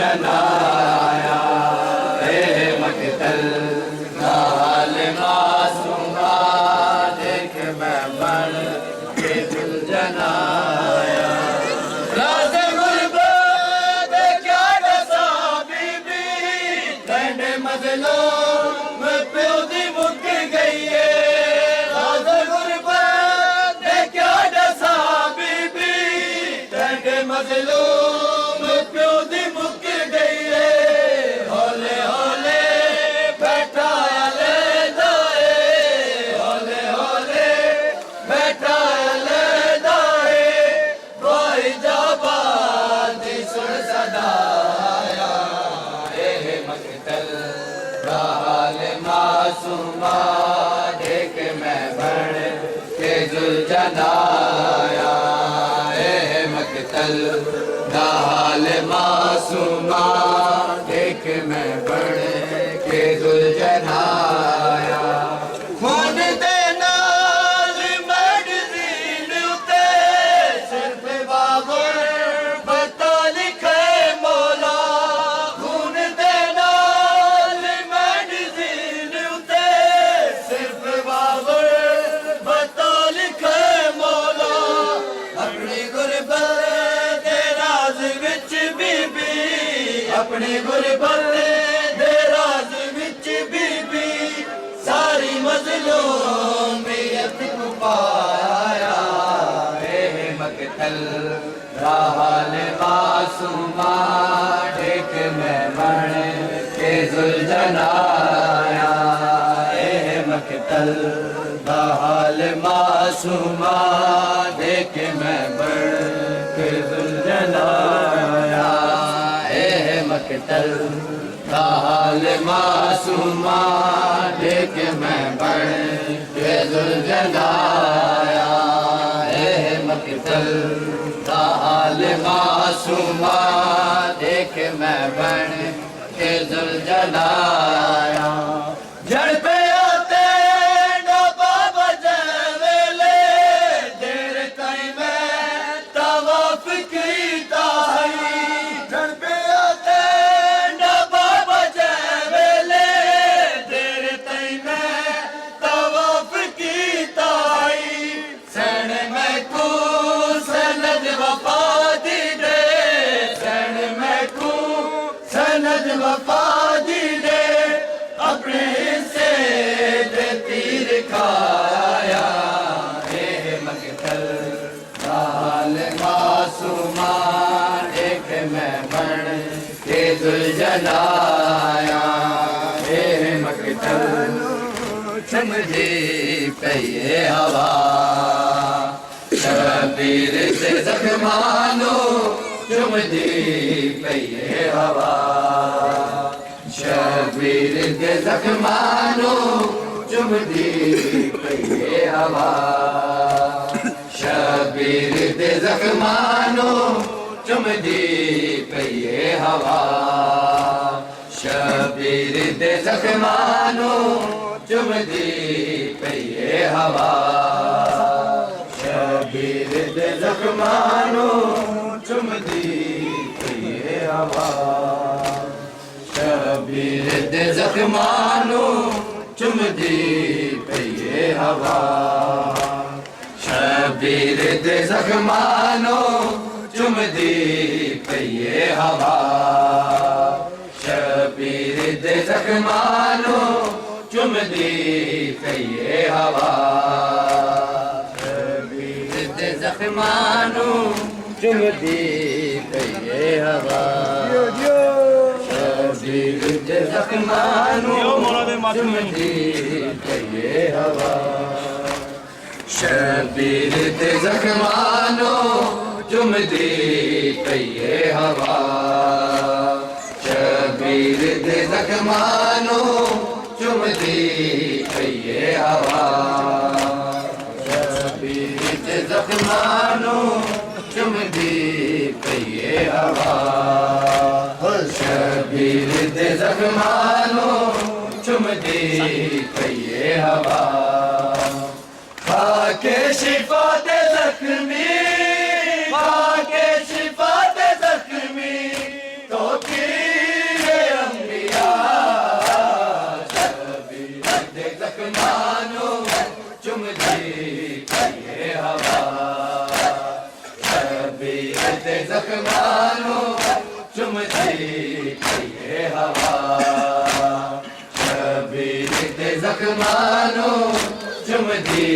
जनाया मकतल हाल मासूमा देख मैं बन के दिल जनाया राज गुरबत क्या दसा बीबी ठंडे मजलूम प्यो दी मुक गई है राज गुरबत क्या दसा बीबी ठंडे मजलूम प्यो दी मुक गई है हौले हौले बैठा ले दाए हौले हौले बैठा ले दाए भाई जाबाद सुन सदाया मकतल हाल मासूमा देख मैं बन के जुल जनाया मकतल हाल मासूमा देख मैं बन के जुल जनाया खून दे नाल मैगज़ीन उते सिर्फ बाबर बता लिखे मौला खून दे नाल मैगज़ीन उते सिर्फ बाबर बता लिखे मौला अपनी गुरबत दे राज विच बीबी अपनी गुरबत दे राज विच बीबी सारी मज़लूमियत को पाया मकतल हाल मासूमा देख मैं बन के जुल जनाया मकतल हाल मासूमा देख मैं बन के जुल जनाया मकतल हाल मासूमा देख मैं बन के जुल जनाया मकतल हाल मासूमा देख मैं बन के जुल जनाया जड़ पे आते डबा बजे वेले देर कई मैं तवाफ कीता है जड़ पे आते डबा बजे वेले देर कई मैं तवाफ कीता है सैन मैं को सनद वफा दी दे सैन मैं को सनद वफा दी दे अपने हिस्से दे तीर खाया मकतल हाल मासूमा देख मैं बन के जुल जनाया मकतल चमदी पे हवा शबीर से जख्मानो चुमदी पे हवा शबीर के जख्मानो चुमदी पे हवा शबीर के जख्मानो चुमदी पे हवा शबीर के जख्मानो चुमदी पे हवा शबीर के जख्मानो चुमदी पे हवा शबीर दे जख्मानो चुमदी पे हवा शबीर दे जख्मानो चुमदी पे हवा शबीर दे जख्मानो चुमदी पे हवा शबीर दे जख्मानो चुमदी पे हवा शबीर दे जख्मानो चुमदी पे हवा शबीर दे जख्मानो चुमदी पे हवा शबीर दे जख्मानो चुमदी पे हवा शबीर दे जख्मानो चुमदी पे हवा शबीर दे जख्मानो चुमदी पे हवा खाके शिफा दे जख्मी खाके शिफा दे जख्मी तो की चुमदी कहिए हवा शबीर दे जख्मानो चुमदी कहिए हवा शबीर दे जख्मानो चुमदी